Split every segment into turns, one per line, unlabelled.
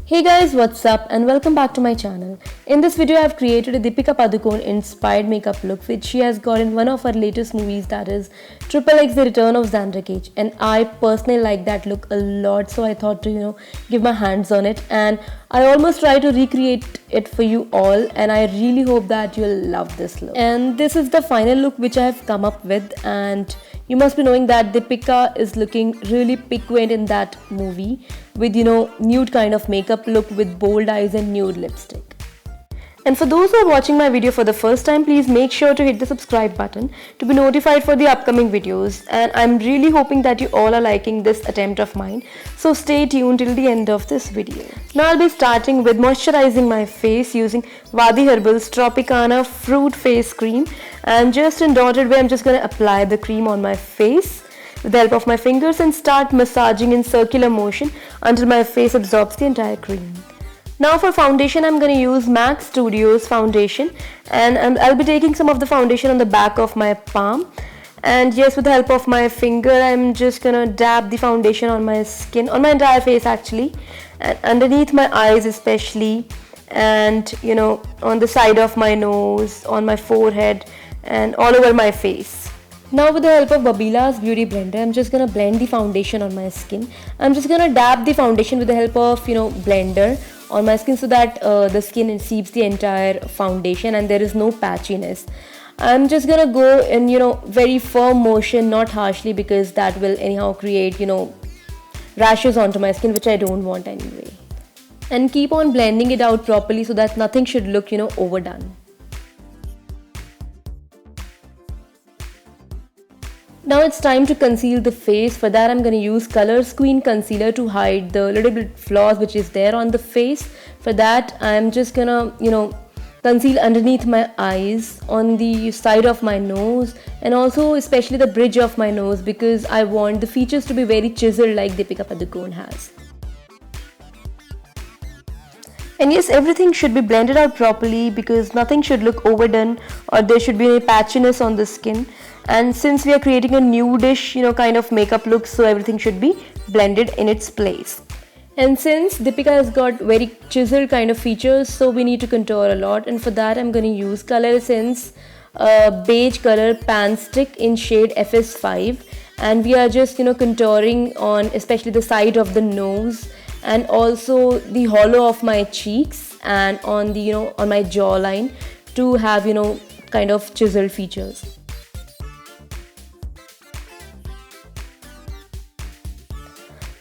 Hey guys, what's up and welcome back to my channel. In this video I have created a Deepika Padukone inspired makeup look which she has got in one of her latest movies, that is XXX The Return of Xandra Cage, and I personally like that look a lot, so I thought to give my hands on it, and I almost try to recreate it for you all, and I really hope that you'll love this look. And this is the final look which I have come up with, and you must be knowing that Deepika is looking really piquant in that movie with nude kind of makeup look with bold eyes and nude lipstick. And for those who are watching my video for the first time, please make sure to hit the subscribe button to be notified for the upcoming videos, and I'm really hoping that you all are liking this attempt of mine, so stay tuned till the end of this video. Now I'll be starting with moisturizing my face using Wadi Herbals Tropicana Fruit Face Cream, and just in dotted way I'm just going to apply the cream on my face with the help of my fingers and start massaging in circular motion until my face absorbs the entire cream. Now for foundation, I'm going to use MAC Studios foundation, and I'll be taking some of the foundation on the back of my palm, and yes, with the help of my finger I'm just going to dab the foundation on my skin, on my entire face actually, and underneath my eyes especially, and on the side of my nose, on my forehead, and all over my face. Now with the help of Babila's Beauty Blender, I'm just going to blend the foundation on my skin. I'm just going to dab the foundation with the help of blender on my skin so that the skin receives the entire foundation and there is no patchiness. I'm just going to go in very firm motion, not harshly, because that will anyhow create rashes onto my skin, which I don't want anyway. And keep on blending it out properly so that nothing should look overdone. Now it's time to conceal the face. For that I'm going to use Colors Queen Concealer to hide the little bit flaws which is there on the face. For that I'm just going to conceal underneath my eyes, on the side of my nose, and also especially the bridge of my nose, because I want the features to be very chiseled like Deepika Padukone has. And yes, everything should be blended out properly because nothing should look overdone or there should be any patchiness on the skin. And since we are creating a nudish kind of makeup look, so everything should be blended in its place. And since Deepika has got very chiseled kind of features, so we need to contour a lot, and for that I'm going to use Color Essence beige color pan stick in shade FS5, and we are just contouring on especially the side of the nose and also the hollow of my cheeks and on the on my jawline to have kind of chiseled features.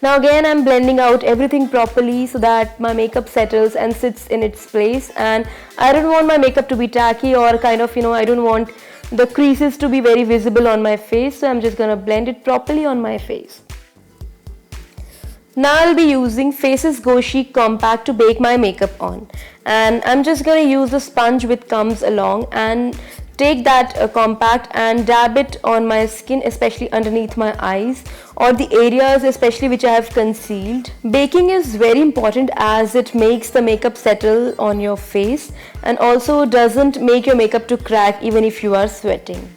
Now again I'm blending out everything properly so that my makeup settles and sits in its place, and I don't want my makeup to be tacky or kind of I don't want the creases to be very visible on my face, so I'm just gonna blend it properly on my face. Now I'll be using Faces Go Chic Compact to bake my makeup on, and I'm just gonna use the sponge which comes along and take that compact and dab it on my skin, especially underneath my eyes or the areas especially which I have concealed. Baking is very important as it makes the makeup settle on your face and also doesn't make your makeup to crack even if you are sweating.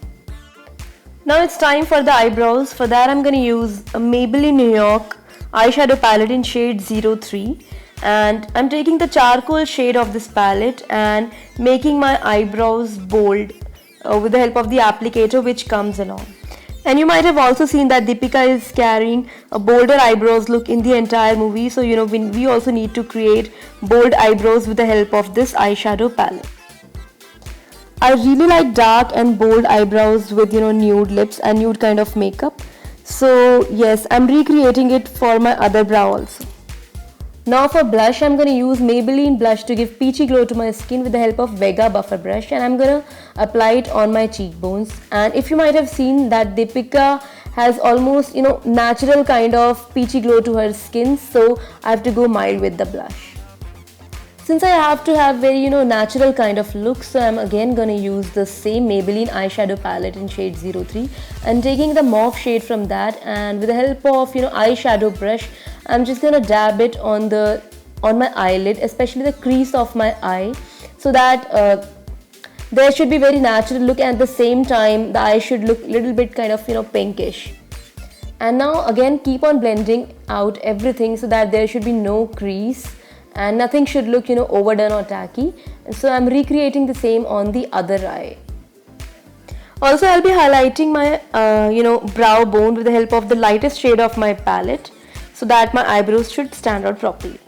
Now it's time for the eyebrows. For that I'm going to use a Maybelline New York eyeshadow palette in shade 03, and I'm taking the charcoal shade of this palette and making my eyebrows bold with the help of the applicator which comes along. And you might have also seen that Deepika is carrying a bolder eyebrows look in the entire movie, so we also need to create bold eyebrows with the help of this eyeshadow palette. I really like dark and bold eyebrows with nude lips and nude kind of makeup, so yes, I'm recreating it for my other brow also. Now for blush, I'm going to use Maybelline blush to give peachy glow to my skin with the help of Vega Buffer Brush, and I'm going to apply it on my cheekbones. And if you might have seen that Deepika has almost natural kind of peachy glow to her skin, so I have to go mild with the blush. Since I have to have very natural kind of look, so I'm again going to use the same Maybelline eyeshadow palette in shade 03 and taking the mauve shade from that, and with the help of eyeshadow brush I'm just going to dab it on my eyelid, especially the crease of my eye, so that there should be very natural look, and at the same time the eye should look a little bit kind of pinkish. And now again keep on blending out everything so that there should be no crease, and nothing should look, overdone or tacky. So I'm recreating the same on the other eye. Also, I'll be highlighting my, brow bone with the help of the lightest shade of my palette so that my eyebrows should stand out properly.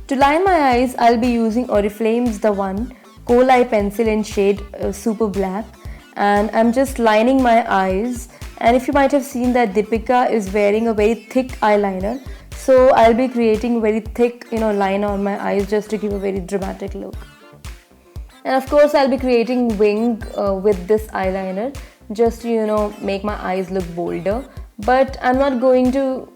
To line my eyes, I'll be using Oriflame's The One Kohl Eye Pencil in shade Super Black, and I'm just lining my eyes. And if you might have seen that Deepika is wearing a very thick eyeliner, so I'll be creating very thick, line on my eyes just to give a very dramatic look. And of course, I'll be creating wing with this eyeliner just to, make my eyes look bolder. But I'm not going to,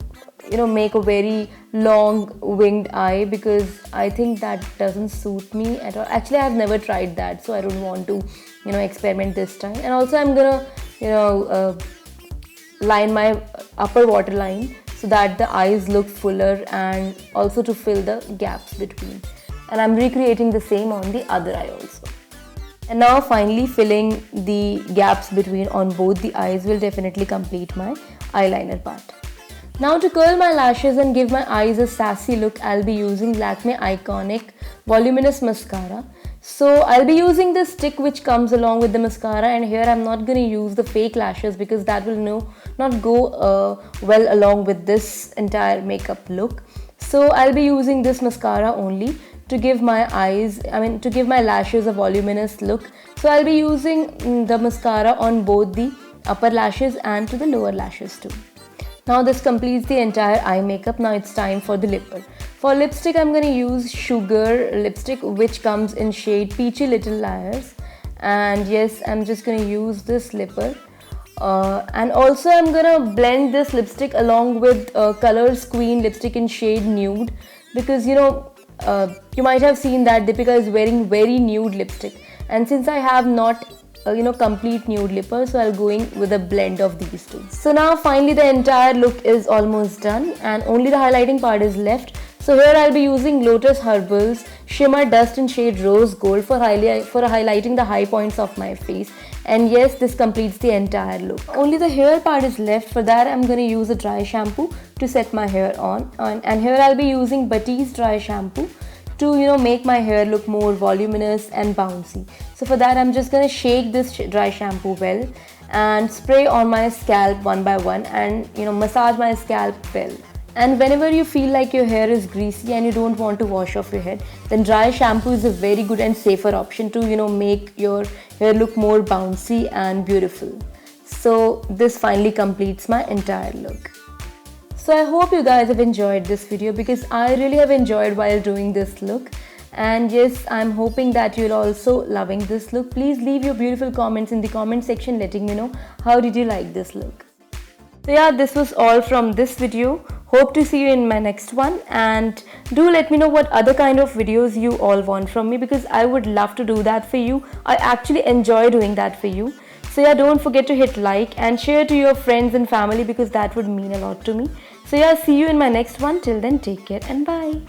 make a very long winged eye because I think that doesn't suit me at all. Actually, I've never tried that, so I don't want to, experiment this time. And also, I'm gonna, line my upper waterline so that the eyes look fuller and also to fill the gaps between. And I'm recreating the same on the other eye also. And now finally filling the gaps between on both the eyes will definitely complete my eyeliner part. Now to curl my lashes and give my eyes a sassy look, I'll be using Lakme Iconic Voluminous Mascara. So I'll be using this stick which comes along with the mascara, and here I'm not going to use the fake lashes because that will not go well along with this entire makeup look. So I'll be using this mascara only to give my lashes a voluminous look. So I'll be using the mascara on both the upper lashes and to the lower lashes too. Now this completes the entire eye makeup. Now it's time for the lipper. For lipstick, I'm going to use Sugar lipstick which comes in shade Peachy Little Liars. And yes, I'm just going to use this lipper. And also I'm going to blend this lipstick along with Colors Queen lipstick in shade Nude, because you might have seen that Deepika is wearing very nude lipstick, and since I have not complete nude lipper, so I'll going with a blend of these two. So now finally the entire look is almost done and only the highlighting part is left. So here I'll be using Lotus Herbals Shimmer Dust in shade Rose Gold for highlighting the high points of my face. And yes, this completes the entire look. Only the hair part is left. For that I'm going to use a dry shampoo to set my hair on. And here I'll be using Batiste dry shampoo to make my hair look more voluminous and bouncy. So for that I'm just going to shake this dry shampoo well and spray on my scalp one by one and massage my scalp well. And whenever you feel like your hair is greasy and you don't want to wash off your head, then dry shampoo is a very good and safer option to make your hair look more bouncy and beautiful. So this finally completes my entire look. So I hope you guys have enjoyed this video because I really have enjoyed while doing this look. And yes, I'm hoping that you're also loving this look. Please leave your beautiful comments in the comment section letting me know how did you like this look. So yeah, this was all from this video. Hope to see you in my next one, and do let me know what other kind of videos you all want from me because I would love to do that for you. I actually enjoy doing that for you. So yeah, don't forget to hit like and share to your friends and family because that would mean a lot to me. So yeah, see you in my next one. Till then, take care and bye.